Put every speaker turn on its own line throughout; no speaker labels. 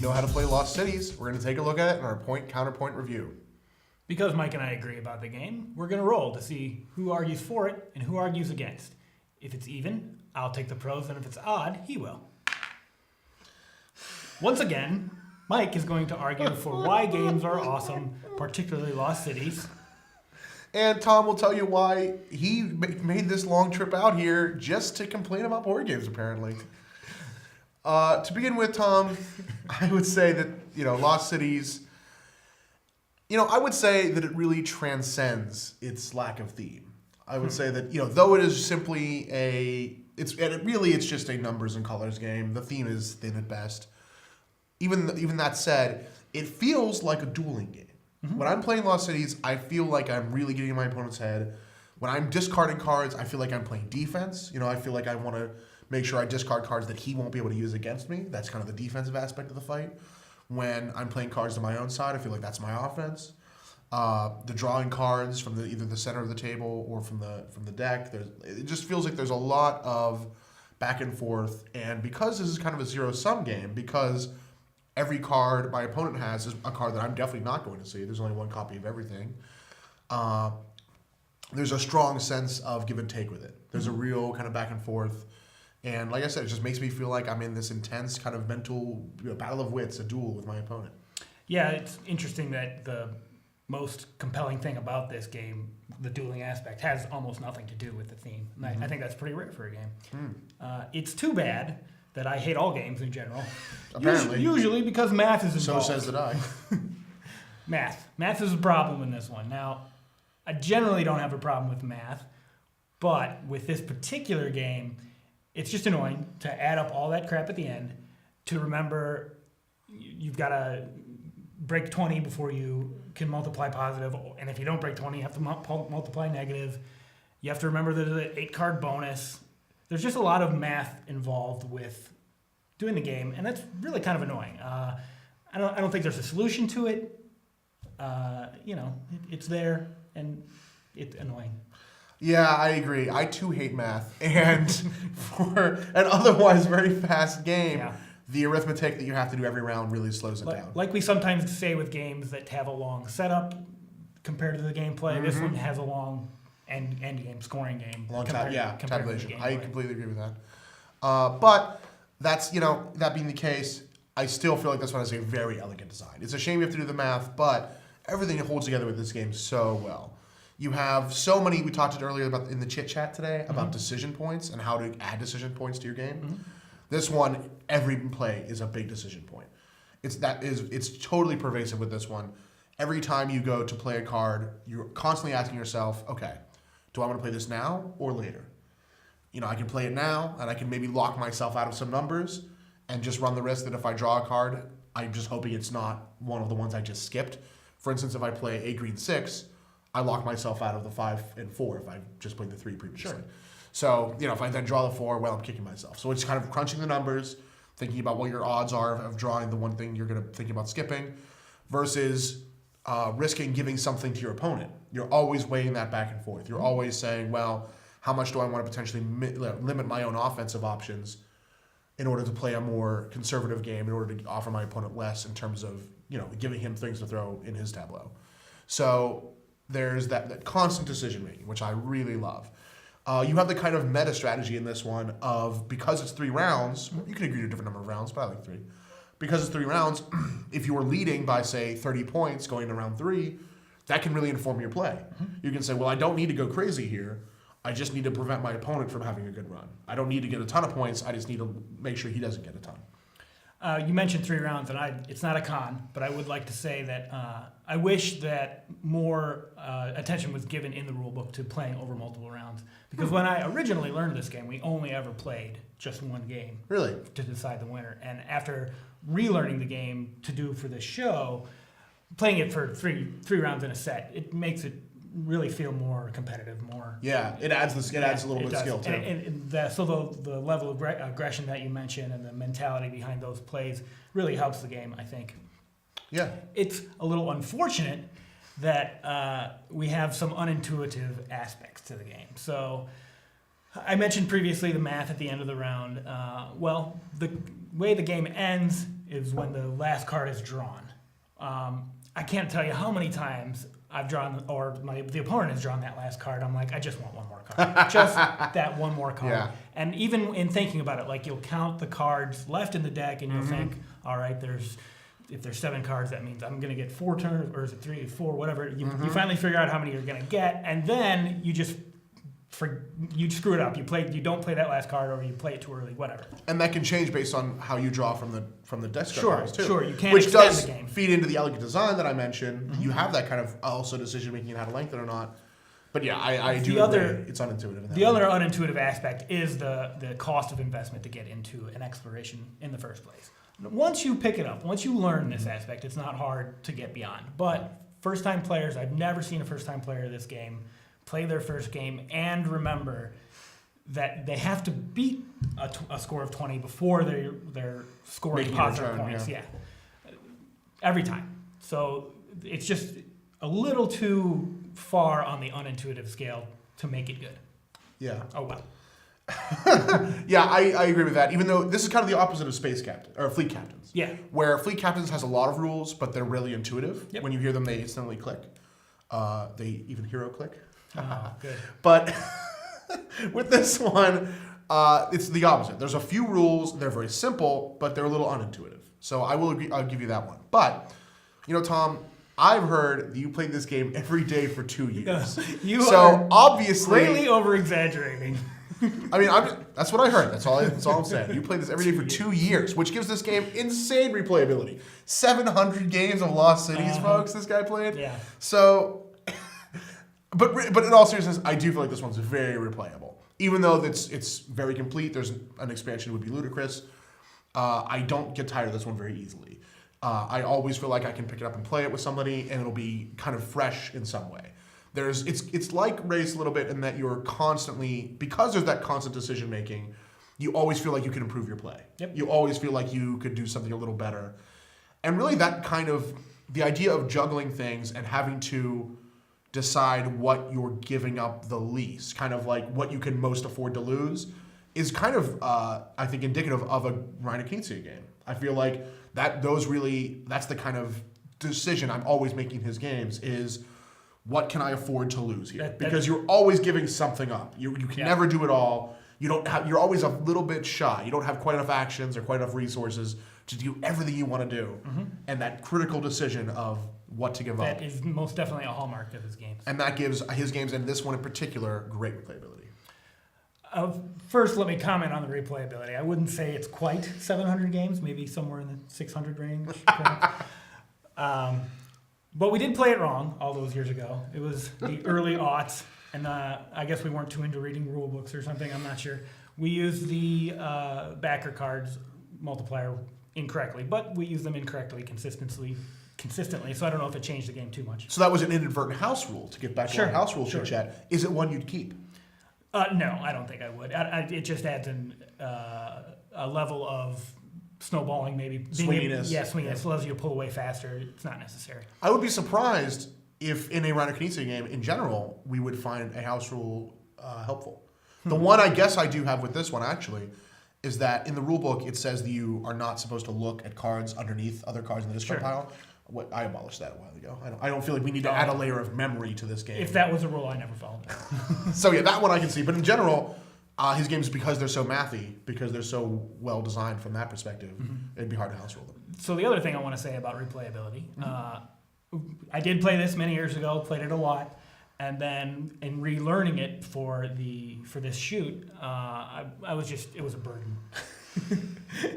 know how to play Lost Cities. We're going to take a look at it in our point-counterpoint review.
Because Mike and I agree about the game, we're going to roll to see who argues for it and who argues against. If it's even, I'll take the pros, and if it's odd, he will. Once again, Mike is going to argue for why games are awesome, particularly Lost Cities.
And Tom will tell you why he made this long trip out here just to complain about board games, apparently. To begin with, Tom, I would say that, Lost Cities, I would say that it really transcends its lack of theme. I would say that, though it is simply it's just a numbers and colors game. The theme is thin at best. Even that said, it feels like a dueling game. Mm-hmm. When I'm playing Lost Cities, I feel like I'm really getting in my opponent's head. When I'm discarding cards, I feel like I'm playing defense. I feel like I want to make sure I discard cards that he won't be able to use against me. That's kind of the defensive aspect of the fight. When I'm playing cards to my own side, I feel like that's my offense. The drawing cards from either the center of the table or from the deck, it just feels like there's a lot of back and forth. And because this is kind of a zero-sum game, because every card my opponent has is a card that I'm definitely not going to see. There's only one copy of everything. There's a strong sense of give and take with it. There's a real kind of back and forth. And like I said, it just makes me feel like I'm in this intense kind of mental battle of wits, a duel with my opponent. Yeah,
it's interesting that the most compelling thing about this game, the dueling aspect, has almost nothing to do with the theme. And I think that's pretty rare for a game. It's too bad that I hate all games in general.
Apparently.
Usually because math is involved.
So says that I.
Math is a problem in this one. Now, I generally don't have a problem with math, but with this particular game, it's just annoying to add up all that crap at the end, to remember you've got to break 20 before you can multiply positive, and if you don't break 20, you have to multiply negative. You have to remember there's an 8-card bonus. There's just a lot of math involved with doing the game, and that's really kind of annoying. I don't think there's a solution to it. It's there, and it's annoying.
Yeah, I agree. I too hate math, and for an otherwise very fast game, the arithmetic that you have to do every round really slows it down.
Like we sometimes say with games that have a long setup compared to the gameplay, this one has a long end game, scoring game.
Long time, tabulation. I completely agree with that. But that's, that being the case, I still feel like this one has a very elegant design. It's a shame you have to do the math, but everything holds together with this game so well. You have so many, we talked earlier about in the chit chat today about decision points and how to add decision points to your game. This one, every play is a big decision point. It's totally pervasive with this one. Every time you go to play a card, you're constantly asking yourself, okay, do I want to play this now or later? I can play it now, and I can maybe lock myself out of some numbers and just run the risk that if I draw a card, I'm just hoping it's not one of the ones I just skipped. For instance, if I play a green 6, I lock myself out of the 5 and 4 if I just played the 3 previously. Sure. So, if I then draw the 4, well, I'm kicking myself. So it's kind of crunching the numbers, thinking about what your odds are of drawing the one thing you're going to think about skipping, versus risking giving something to your opponent. You're always weighing that back and forth. You're always saying, well, how much do I want to potentially limit my own offensive options in order to play a more conservative game, in order to offer my opponent less in terms of, giving him things to throw in his tableau. So there's that constant decision making, which I really love. You have the kind of meta strategy in this one of, because it's 3 rounds, you can agree to a different number of rounds, but I like 3. Because it's 3 rounds, if you are leading by, say, 30 points going to round 3, that can really inform your play. You can say, well, I don't need to go crazy here. I just need to prevent my opponent from having a good run. I don't need to get a ton of points. I just need to make sure he doesn't get a ton.
You mentioned 3 rounds, and it's not a con, but I would like to say that I wish that more attention was given in the rulebook to playing over multiple rounds. Because when I originally learned this game, we only ever played just one game.
Really?
To decide the winner. And after relearning the game to do for this show, playing it for three rounds in a set, it makes it really feel more competitive, more.
Yeah, it adds a little bit of skill too.
So the level of aggression that you mentioned and the mentality behind those plays really helps the game, I think.
Yeah.
It's a little unfortunate that we have some unintuitive aspects to the game. So I mentioned previously the math at the end of the round. Well, the way the game ends is when the last card is drawn. I can't tell you how many times I've drawn, or the opponent has drawn that last card. I'm like, I just want one more card. Just that one more card.
Yeah.
And even in thinking about it, like you'll count the cards left in the deck and you'll think, all right, if there's 7 cards, that means I'm going to get 4 turns, or is it 3, 4, whatever. You finally figure out how many you're going to get, and then you just you screw it up. You don't play that last card, or you play it too early, whatever.
And that can change based on how you draw from the deck cards too.
Sure, you can
which
extend
does
the game.
feed into the elegant design that I mentioned. You have that kind of also decision making in how to lengthen or not. But yeah, I do agree. It's unintuitive. In that
the other unintuitive aspect is the cost of investment to get into an exploration in the first place. Once you pick it up, once you learn this aspect, it's not hard to get beyond. But first-time players, I've never seen a first-time player of this game play their first game and remember that they have to beat a score of 20 before they're scoring positive points. Yeah. Every time. So it's just a little too far on the unintuitive scale to make it good.
Yeah.
Oh, well.
Yeah, I agree with that. Even though this is kind of the opposite of Space Captain or Fleet Captains.
Yeah.
Where Fleet Captains has a lot of rules, but they're really intuitive.
Yep.
When you hear them, they instantly click. They even hero click.
Oh, good.
But with this one, it's the opposite. There's a few rules. They're very simple, but they're a little unintuitive. So I will agree. I'll give you that one. But Tom, I've heard that you played this game every day for 2 years.
You
so
are
obviously
greatly over-exaggerating.
I mean, that's what I heard. That's all I'm saying. You played this every day for 2 years, which gives this game insane replayability. 700 games of Lost Cities, folks. This guy played.
Yeah.
So. But in all seriousness, I do feel like this one's very replayable. Even though it's very complete, there's an expansion would be ludicrous. I don't get tired of this one very easily. I always feel like I can pick it up and play it with somebody, and it'll be kind of fresh in some way. It's like Race a little bit in that you're constantly, because there's that constant decision making, you always feel like you can improve your play.
Yep.
You always feel like you could do something a little better. And really that kind of, the idea of juggling things and having to decide what you're giving up the least, kind of like what you can most afford to lose, is kind of, I think, indicative of a Reiner Knizia game. I feel like that's the kind of decision I'm always making in his games is, what can I afford to lose here? Because you're always giving something up. You can never do it all. You're always a little bit shy. You don't have quite enough actions or quite enough resources to do everything you want to do. And that critical decision of what to give up.
That is most definitely a hallmark of his games.
And that gives his games, and this one in particular, great replayability.
First, let me comment on the replayability. I wouldn't say it's quite 700 games, maybe somewhere in the 600 range. But we did play it wrong all those years ago. It was the early aughts, and I guess we weren't too into reading rule books or something. I'm not sure. We used the backer cards multiplier incorrectly, but we used them incorrectly consistently. So I don't know if it changed the game too much.
So that was an inadvertent house rule, to get back to our house rule chit-chat. Is it one you'd keep?
No, I don't think I would. It just adds a level of snowballing, maybe.
Swinginess.
Swinginess. Allows you to pull away faster. It's not necessary.
I would be surprised if in a Reiner Knizia game, in general, we would find a house rule helpful. The one I guess I do have with this one, actually, is that in the rule book, it says that you are not supposed to look at cards underneath other cards in the discard pile. I abolished that a while ago. I don't feel like we need to add a layer of memory to this game.
If that was a rule, I never followed that.
So yeah, that one I can see. But in general, his games, because they're so mathy, because they're so well designed from that perspective, it'd be hard to house rule them.
So the other thing I want to say about replayability, I did play this many years ago, played it a lot, and then in relearning it for this shoot, it was a burden.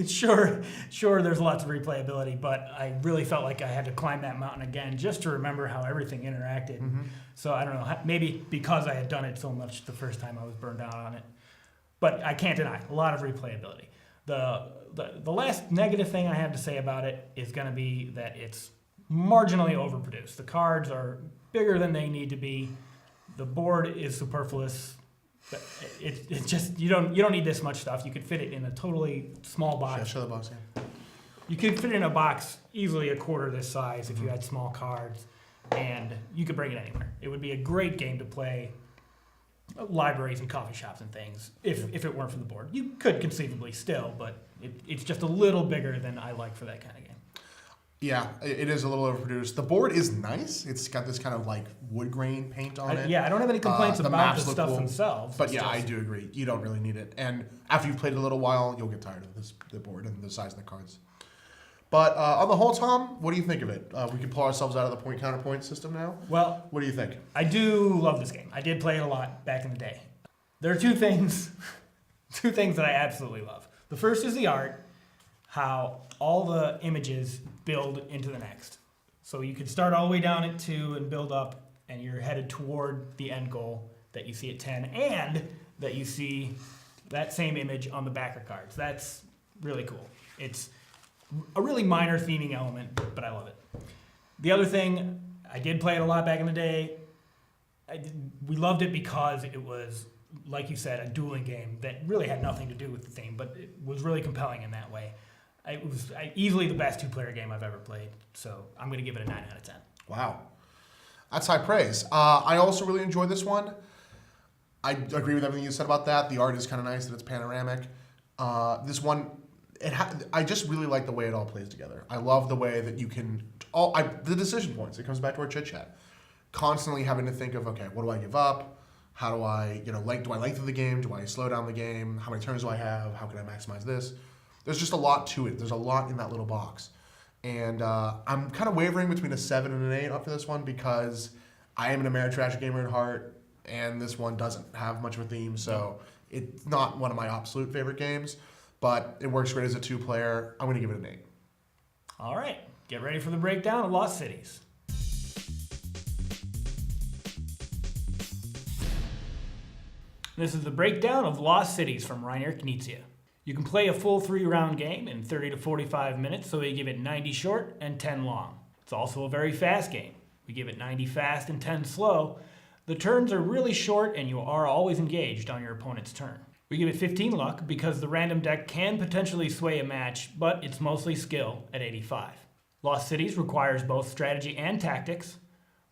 Sure, there's lots of replayability, but I really felt like I had to climb that mountain again just to remember how everything interacted. So I don't know, maybe because I had done it so much the first time, I was burned out on it. But I can't deny a lot of replayability. The last negative thing I have to say about it is going to be that it's marginally overproduced. The cards are bigger than they need to be. The board is superfluous. It's just you don't need this much stuff. You could fit it in a totally small box.
Show the box, yeah.
You could fit it in a box easily a quarter this size if you had small cards, and you could bring it anywhere. It would be a great game to play libraries and coffee shops and things if it weren't for the board. You could conceivably still, but it's just a little bigger than I like for that kind of game.
Yeah, it is a little overproduced. The board is nice. It's got this kind of like wood grain paint on it.
Yeah, I don't have any complaints
The
about
maps
the
look
stuff
cool.
themselves.
But
It's
yeah,
just-
I do agree. You don't really need it. And after you've played it a little while, you'll get tired of the board and the size of the cards. But on the whole, Tom, what do you think of it? We can pull ourselves out of the point counterpoint system now.
Well,
What do you think?
I do love this game. I did play it a lot back in the day. There are two things that I absolutely love. The first is the art, how all the images build into the next. So you can start all the way down at 2 and build up, and you're headed toward the end goal that you see at 10, and that you see that same image on the backer cards. That's really cool. It's a really minor theming element, but I love it. The other thing, I did play it a lot back in the day. We loved it because it was, like you said, a dueling game that really had nothing to do with the theme, but it was really compelling in that way. It was easily the best two-player game I've ever played, so I'm going to give it a 9 out of 10.
Wow. That's high praise. I also really enjoyed this one. I agree with everything you said about that. The art is kind of nice that it's panoramic. This one, I just really like the way it all plays together. I love the way that you can, the decision points. It comes back to our chit chat. Constantly having to think of, okay, what do I give up? How do I, do I lengthen the game? Do I slow down the game? How many turns do I have? How can I maximize this? There's just a lot to it. There's a lot in that little box. And I'm kind of wavering between a 7 and an 8 up for this one because I am an Ameritrash gamer at heart, and this one doesn't have much of a theme, so it's not one of my absolute favorite games, but it works great as a two-player. I'm going to give it an 8.
All right, get ready for the breakdown of Lost Cities. This is the breakdown of Lost Cities from Reiner Knizia. You can play a full 3-round game in 30 to 45 minutes, so we give it 90 short and 10 long. It's also a very fast game. We give it 90 fast and 10 slow. The turns are really short and you are always engaged on your opponent's turn. We give it 15 luck because the random deck can potentially sway a match, but it's mostly skill at 85. Lost Cities requires both strategy and tactics,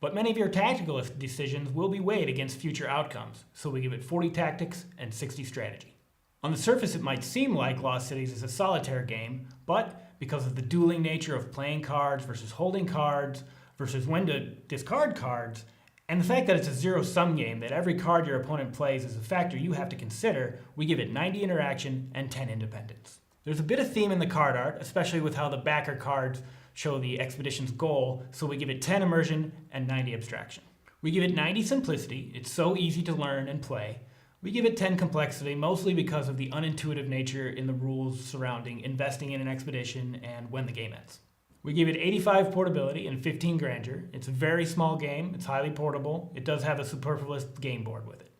but many of your tactical decisions will be weighed against future outcomes, so we give it 40 tactics and 60 strategy. On the surface, it might seem like Lost Cities is a solitaire game, but because of the dueling nature of playing cards versus holding cards versus when to discard cards, and the fact that it's a zero-sum game, that every card your opponent plays is a factor you have to consider, we give it 90 interaction and 10 independence. There's a bit of theme in the card art, especially with how the backer cards show the expedition's goal, so we give it 10 immersion and 90 abstraction. We give it 90 simplicity. It's so easy to learn and play. We give it 10 complexity, mostly because of the unintuitive nature in the rules surrounding investing in an expedition and when the game ends. We give it 85 portability and 15 grandeur. It's a very small game. It's highly portable. It does have a superfluous game board with it.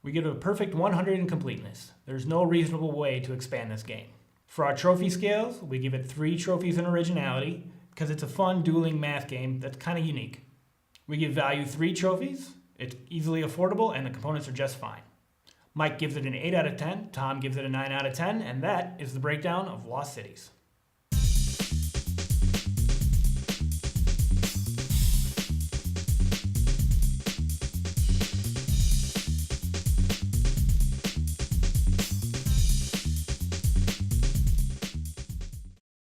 We give it a perfect 100 in completeness. There's no reasonable way to expand this game. For our trophy scales, we give it 3 trophies in originality because it's a fun dueling math game that's kind of unique. We give value 3 trophies. It's easily affordable and the components are just fine. Mike gives it an 8 out of 10, Tom gives it a 9 out of 10, and that is the breakdown of Lost Cities.